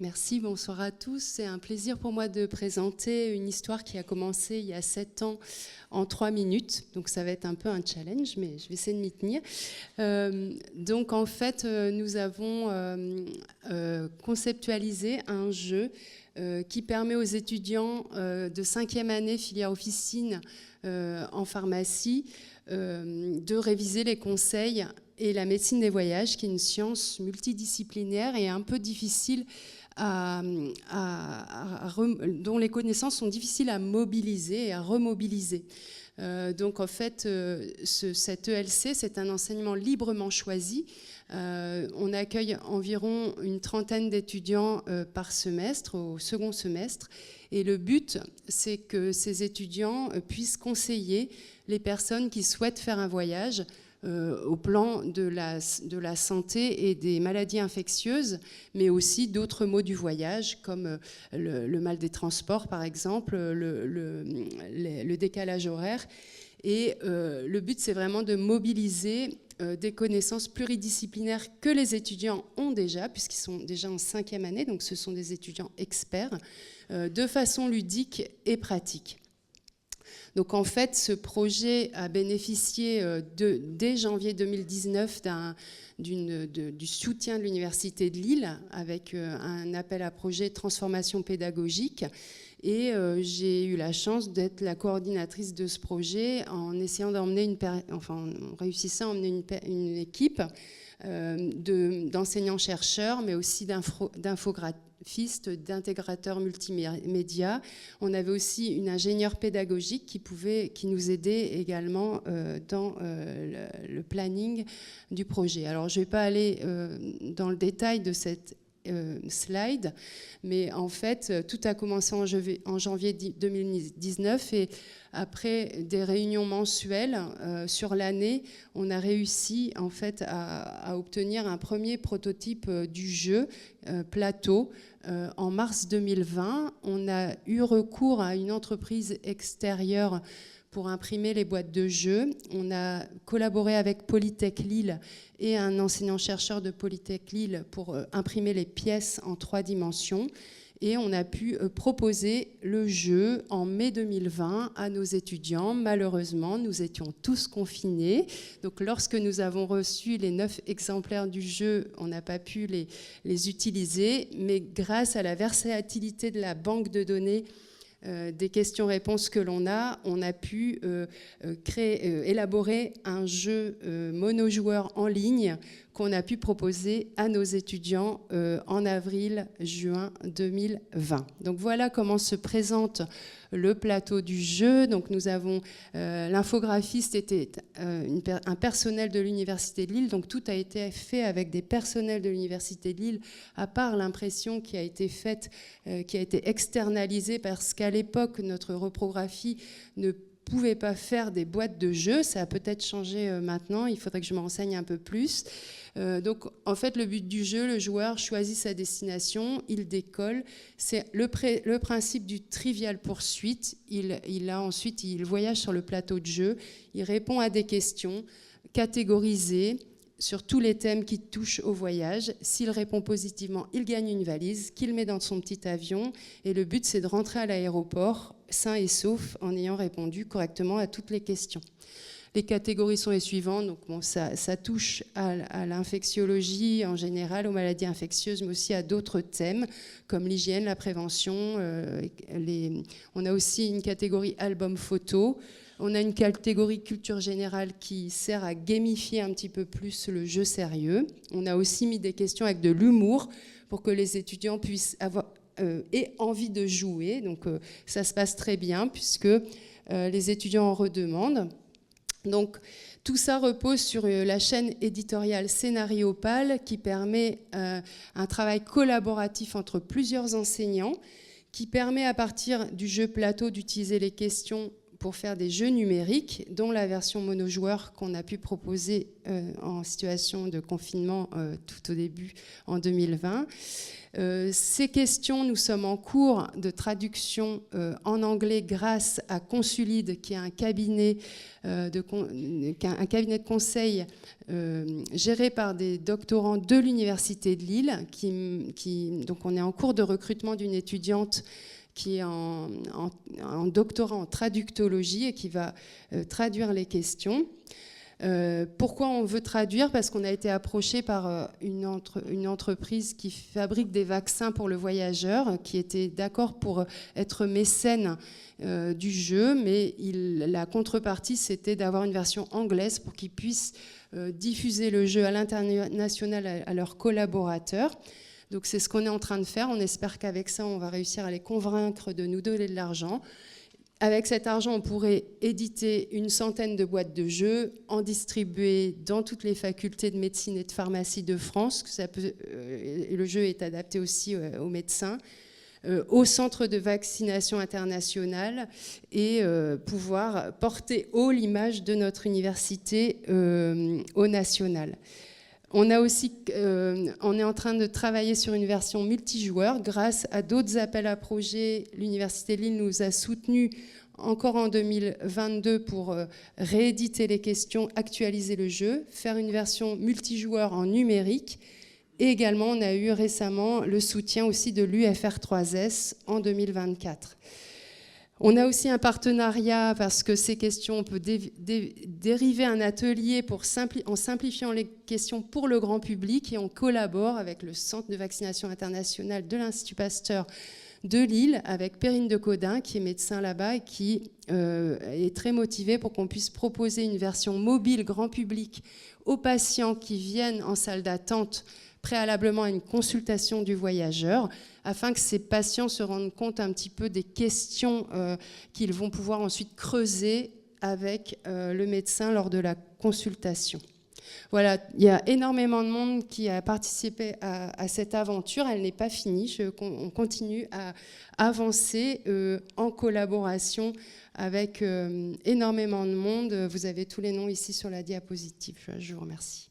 Merci, bonsoir à tous. C'est un plaisir pour moi de présenter une histoire qui a commencé il y a 7 ans en 3 minutes. Donc ça va être un peu un challenge, mais je vais essayer de m'y tenir. Donc en fait, nous avons conceptualisé un jeu qui permet aux étudiants de 5e année filière officine en pharmacie de réviser les conseils et la médecine des voyages, qui est une science multidisciplinaire et un peu difficile dont les connaissances sont difficiles à mobiliser et à remobiliser. Donc en fait, cet ELC, c'est un enseignement librement choisi. On accueille environ une trentaine d'étudiants par semestre, au second semestre. Et le but, c'est que ces étudiants puissent conseiller les personnes qui souhaitent faire un voyage au plan de la santé et des maladies infectieuses, mais aussi d'autres maux du voyage, comme le mal des transports, par exemple, le décalage horaire. Et le but, c'est vraiment de mobiliser des connaissances pluridisciplinaires que les étudiants ont déjà, puisqu'ils sont déjà en 5e année, donc ce sont des étudiants experts, de façon ludique et pratique. Donc en fait, ce projet a bénéficié dès janvier 2019 du soutien de l'Université de Lille avec un appel à projet transformation pédagogique. Et j'ai eu la chance d'être la coordinatrice de ce projet en essayant d'emmener en réussissant à emmener une équipe d'enseignants-chercheurs, mais aussi d'infographistes, d'intégrateurs multimédia. On avait aussi une ingénieure pédagogique qui nous aidait également dans le planning du projet. Alors, je ne vais pas aller dans le détail de cette slide, mais en fait, tout a commencé en janvier 2019 et après des réunions mensuelles sur l'année, on a réussi en fait à obtenir un premier prototype du jeu plateau. En mars 2020, on a eu recours à une entreprise extérieure pour imprimer les boîtes de jeux. On a collaboré avec Polytech Lille et un enseignant-chercheur de Polytech Lille pour imprimer les pièces en 3 dimensions. Et on a pu proposer le jeu en mai 2020 à nos étudiants. Malheureusement, nous étions tous confinés. Donc lorsque nous avons reçu les 9 exemplaires du jeu, on n'a pas pu les utiliser. Mais grâce à la versatilité de la banque de données des questions-réponses que l'on a pu élaborer un jeu monojoueur en ligne qu'on a pu proposer à nos étudiants en avril-juin 2020. Donc voilà comment se présente le plateau du jeu. Donc nous avons l'infographiste était un personnel de l'Université de Lille, donc tout a été fait avec des personnels de l'Université de Lille, à part l'impression qui a été faite, qui a été externalisée, parce qu'à l'époque notre reprographie ne pouvait pas faire des boîtes de jeux. Ça a peut-être changé maintenant, il faudrait que je me renseigne un peu plus. Donc en fait, le but du jeu, le joueur choisit sa destination, il décolle. C'est le principe du trivial poursuite. Ensuite, il voyage sur le plateau de jeu, il répond à des questions catégorisées sur tous les thèmes qui touchent au voyage. S'il répond positivement, il gagne une valise qu'il met dans son petit avion. Et le but, c'est de rentrer à l'aéroport sain et sauf en ayant répondu correctement à toutes les questions. Les catégories sont les suivantes. Donc, bon, ça touche à l'infectiologie en général, aux maladies infectieuses, mais aussi à d'autres thèmes comme l'hygiène, la prévention. On a aussi une catégorie album photo. On a une catégorie culture générale qui sert à gamifier un petit peu plus le jeu sérieux. On a aussi mis des questions avec de l'humour pour que les étudiants puissent avoir envie de jouer. Donc ça se passe très bien puisque les étudiants en redemandent. Donc tout ça repose sur la chaîne éditoriale Scénariopal qui permet un travail collaboratif entre plusieurs enseignants, qui permet à partir du jeu plateau d'utiliser les questions pour faire des jeux numériques, dont la version monojoueur qu'on a pu proposer en situation de confinement tout au début en 2020. Ces questions, nous sommes en cours de traduction en anglais grâce à Consulide, qui est un cabinet de conseil géré par des doctorants de l'Université de Lille. Donc on est en cours de recrutement d'une étudiante qui est en doctorat en traductologie et qui va traduire les questions. Pourquoi on veut traduire? Parce qu'on a été approché par une entreprise qui fabrique des vaccins pour le voyageur, qui était d'accord pour être mécène du jeu, mais la contrepartie, c'était d'avoir une version anglaise pour qu'ils puissent diffuser le jeu à l'international à leurs collaborateurs. Donc c'est ce qu'on est en train de faire. On espère qu'avec ça, on va réussir à les convaincre de nous donner de l'argent. Avec cet argent, on pourrait éditer une centaine de boîtes de jeux, en distribuer dans toutes les facultés de médecine et de pharmacie de France. Le jeu est adapté aussi aux médecins, au centre de vaccination internationale et pouvoir porter haut l'image de notre université au national. On est en train de travailler sur une version multijoueur grâce à d'autres appels à projets. L'Université de Lille nous a soutenus encore en 2022 pour rééditer les questions, actualiser le jeu, faire une version multijoueur en numérique. Et également, on a eu récemment le soutien aussi de l'UFR3S en 2024. On a aussi un partenariat parce que ces questions, on peut dériver un atelier en simplifiant les questions pour le grand public et on collabore avec le Centre de vaccination internationale de l'Institut Pasteur de Lille avec Perrine de Caudin qui est médecin là-bas et qui est très motivée pour qu'on puisse proposer une version mobile grand public aux patients qui viennent en salle d'attente préalablement à une consultation du voyageur, afin que ces patients se rendent compte un petit peu des questions qu'ils vont pouvoir ensuite creuser avec le médecin lors de la consultation. Voilà, il y a énormément de monde qui a participé à cette aventure, elle n'est pas finie, on continue à avancer en collaboration avec énormément de monde. Vous avez tous les noms ici sur la diapositive, je vous remercie.